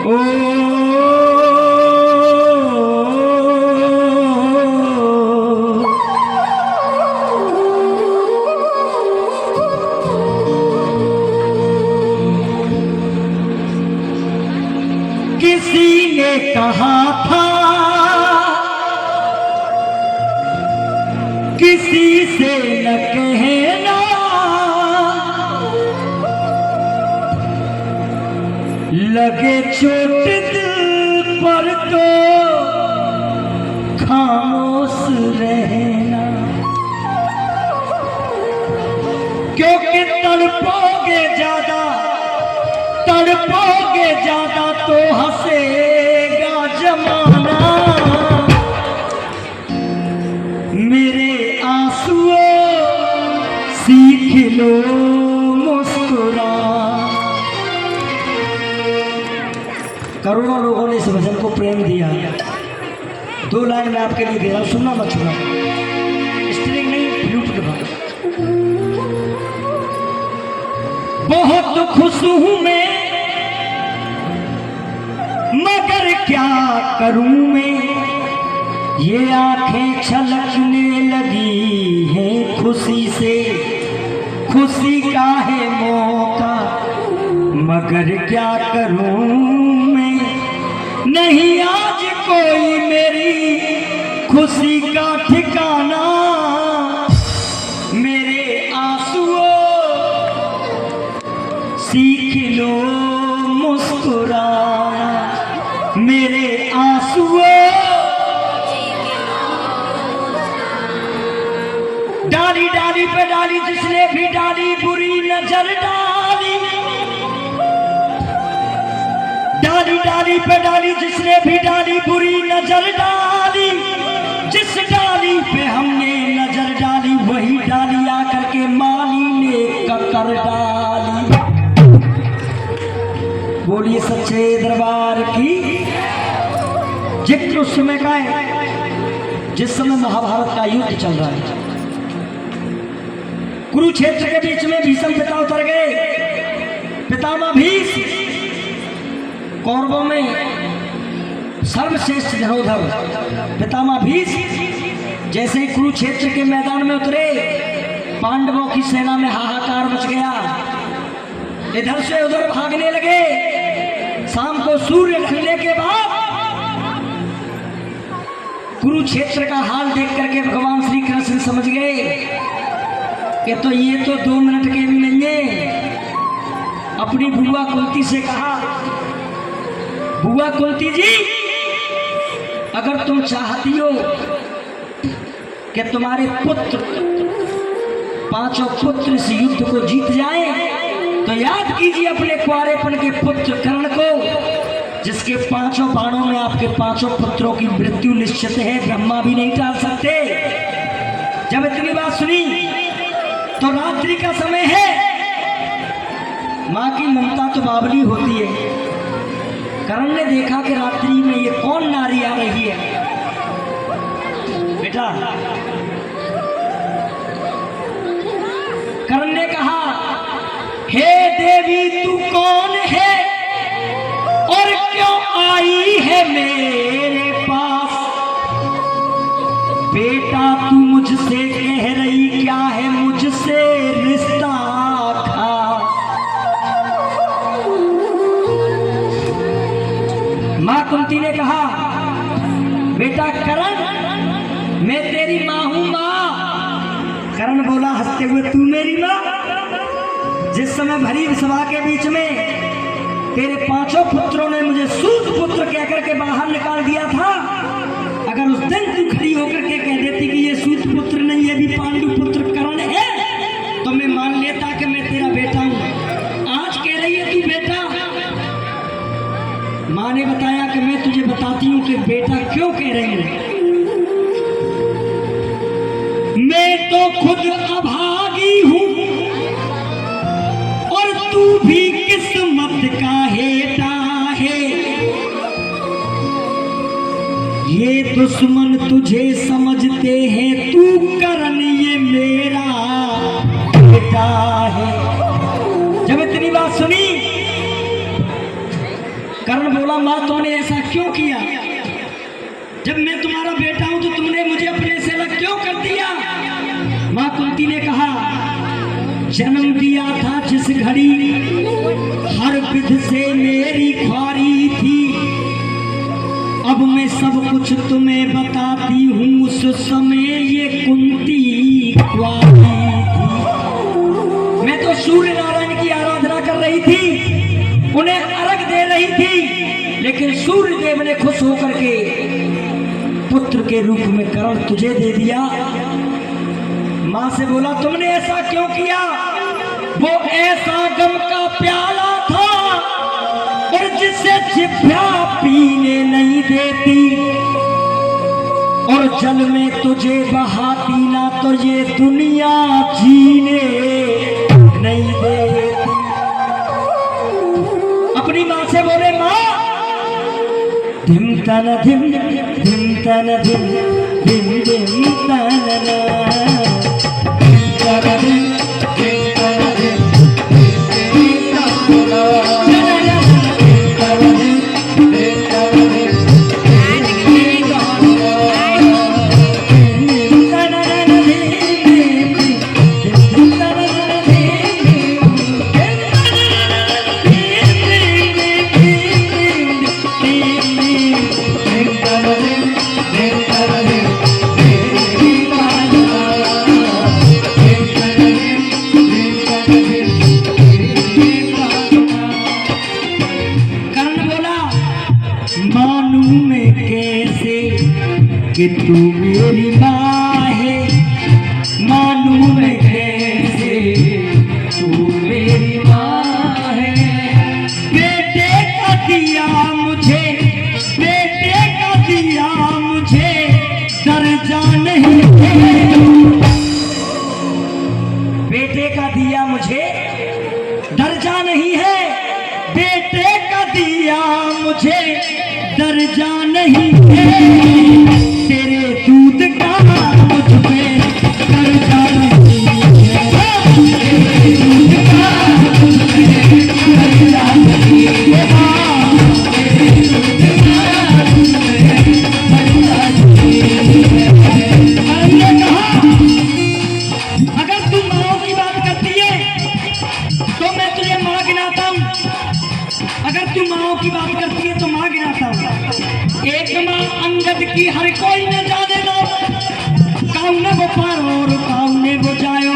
ओ किसी ने कहा था किसी से न कहना, लगे चोट दिल पर तो खामोश रहना, क्योंकि तड़पोगे ज्यादा तो हंसेगा जमाना। मेरे आंसुओं सीख लो मुस्कुरा। करोड़ों लोगों ने इस भजन को प्रेम दिया। 2 लाइन में आपके लिए दे रहा हूं, सुनना मत छूना। स्ट्रिंग नहीं, फ्लूट के बाद। बहुत खुश हूं मैं मगर क्या करूं मैं, ये आंखें छलकने लगी हैं खुशी से। खुशी का है मौका मगर क्या करूं मैं, नहीं आज कोई मेरी खुशी का ठिकाना। मेरे आंसुओं सीख लो मुस्कुराना। मेरे आंसुओं डाली डाली पे डाली जिसने भी डाली बुरी नजर डाली। डाली डाली पे डाली जिसने भी डाली बुरी नजर डाली। जिस डाली पे हमने नजर डाली वही डाली आकर के माली ने ककर डाली। बोलिए सच्चे दरबार की। जिक्र उस समय का है जिस समय महाभारत का युद्ध चल रहा है। कुरुक्षेत्र के बीच में भीष्म पिता उतर गए। पितामह भीष्म कौरवों में सर्वश्रेष्ठ धनुर्धर पितामह भीष्म जैसे ही कुरुक्षेत्र के मैदान में उतरे, पांडवों की सेना में हाहाकार मच गया। इधर से उधर भागने लगे। शाम को सूर्य ढलने के बाद कुरुक्षेत्र का हाल देख करके भगवान श्री कृष्ण समझ गए कि तो ये तो 2 मिनट के भी नहीं है। अपनी बुआ कुंती से कहा, बुआ कुंती जी, अगर तुम चाहती हो कि तुम्हारे पुत्र 5 पुत्र इस युद्ध को जीत जाएं, तो याद कीजिए अपने कुंवारेपन के पुत्र कर्ण को, जिसके 5 बाणों में आपके 5 पुत्रों की मृत्यु निश्चित है, ब्रह्मा भी नहीं टाल सकते। जब इतनी बात सुनी तो रात्रि का समय है। माँ की ममता तो बावली होती है। कर्ण ने देखा कि रात्रि में ये कौन नारी आ रही है। बेटा, कर्ण ने कहा, हे देवी तू कौन है और क्यों आई है मेरे पास। बेटा तू मुझसे कह रही क्या है, मुझसे रिश्ता था। मां कुंती ने कहा, बेटा कर्ण मैं तेरी मां हूं। मां कर्ण बोला हंसते हुए, तू मेरी मां। जिस समय भरी सभा के बीच में तेरे 5 पुत्रों ने मुझे सूत पुत्र कहकर के बाहर निकाल दिया था, अगर उस दिन तू खड़ी होकर के कह देती कि ये सूत पुत्र नहीं है, भी पांडु पुत्र कर्ण है, तो मैं मान लेता कि मैं तेरा बेटा हूं। आज कह रही है तू बेटा। मां ने बताया कि मैं तुझे बताती हूं कि बेटा क्यों कह रही है। मैं तो खुद अभागी हूं और तू भी किस्मत का हेता है। ये दुश्मन तुझे समझते हैं, तू कर्ण ये मेरा बेटा है। जब इतनी बात सुनी कर्ण बोला माँ तुमने ऐसा क्यों किया? जब मैं तुम्हारा बेटा हूं तो तुमने मुझे अपने से अलग क्यों कर दिया? माँ कुंती ने कहा जन्म दिया था जिस घड़ी हर विध से मेरी ख्वारी थी, अब मैं सब कुछ तुम्हें बताती हूँ, उस समय ये कुंती ख्वारी थी। मैं तो सूर्य नारायण की आराधना कर रही थी, उन्हें अर्घ दे रही थी, लेकिन सूर्य देव ने खुश होकर के पुत्र के रूप में कर्ण तुझे दे दिया। माँ से बोला तुमने ऐसा क्यों किया? वो ऐसा गम का प्याला था और जिसे जिभ्या पीने नहीं देती, और जल में तुझे बहाती ना तो ये दुनिया जीने नहीं देती। अपनी माँ से बोले माँ धिम तन धिम धिम तन धिम धिम धिम तन कि तू मेरी माँ है, मानू मैं कैसे तू मेरी माँ है। बेटे का दिया मुझे, बेटे का दिया मुझे दर्जा नहीं है, बेटे का दिया मुझे दर्जा नहीं है, बेटे का दिया मुझे दर्जा नहीं है, तेरे दूध का मुझ पे कर्जा नहीं है, तेरे दूध का मुझ पे कर्जा नहीं है, तेरे दूध का मुझ पे कर्जा नहीं है। हमने कहा अगर तू माँ की बात करती है तो मैं तुझे माँ गिनाता हूँ, अगर तू माँ की बात करती है तो माँ गिनाता हूँ। एक माँ अंगद की हर कोई न जाने लो, काउने वो पार और काउने वो जायो,